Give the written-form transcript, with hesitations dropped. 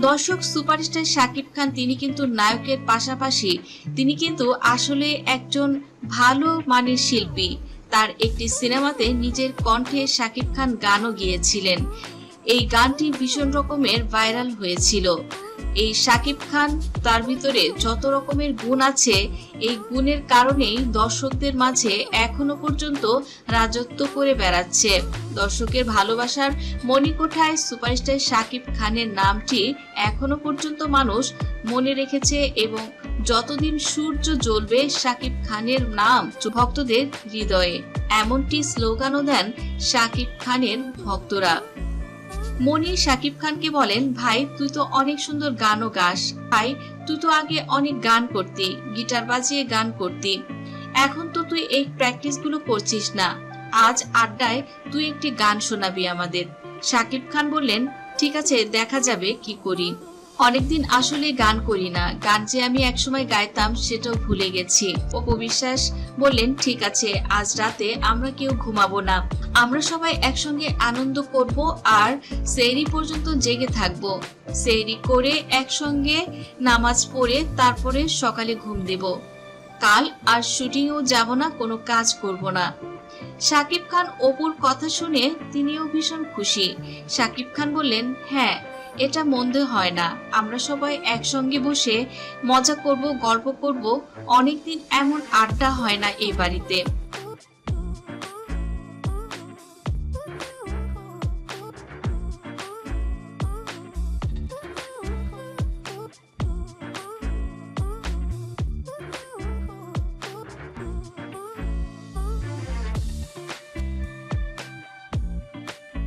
দর্শক, সুপারস্টার শাকিব খান তিনি কিন্তু নায়কের পাশাপাশি তিনি কিন্তু আসলে একজন ভালো মানের শিল্পী। তার একটি সিনেমাতে নিজের কণ্ঠে শাকিব খান গানও গেয়েছিলেন। এই গানটি ভীষণ রকমের ভাইরাল হয়েছিল। এই শাকিব খান, তার ভিতরে যত রকমের গুণ আছে, এই গুণের কারণেই দর্শকদের মাঝে এখনো পর্যন্ত রাজত্ব করে বেড়াচ্ছে। দর্শকের ভালোবাসার মণিকোঠায় সুপারস্টার শাকিব খানের নামটি এখনো পর্যন্ত মানুষ মনে রেখেছে এবং যতদিন সূর্য জ্বলবে শাকিব খানের নাম ভক্তদের হৃদয়ে, এমনটি স্লোগানও দেন শাকিব খানের ভক্তরা। মনি শাকিব খানকে বলেন, ভাই তুই তো অনেক সুন্দর গানও গাস, ভাই তুই তো আগে অনেক গান করতি, গিটার বাজিয়ে গান করতি, এখন তো তুই এই প্র্যাকটিস গুলো করছিস না, আজ আড্ডায় তুই একটি গান শোনাবি আমাদের। শাকিব খান বললেন, ঠিক আছে, দেখা যাবে কি করি। অনেকদিন আসলে গান করি না, গান যে আমি একসময় গাইতাম সেটাও ভুলে গেছি। অপু বিশ্বাস বললেন, ঠিক আছে, আজ রাতে আমরা কেউ ঘুমাবো না, আমরা সবাই একসঙ্গে আনন্দ করব আর সেহরি পর্যন্ত জেগে থাকবো। সেহরি করে একসঙ্গে নামাজ পড়ে তারপরে সকালে ঘুম দেব। কাল আর শুটিংও যাব না, কোনো কাজ করব না। শাকিব খান অপুর কথা শুনে তিনিও ভীষণ খুশি। শাকিব খান বললেন, হ্যাঁ, এটা মন্দ হয় না, আমরা সবাই একসঙ্গে বসে মজা করব, গল্প করব, অনেকদিন এমন আড্ডা হয় না এই বাড়িতে।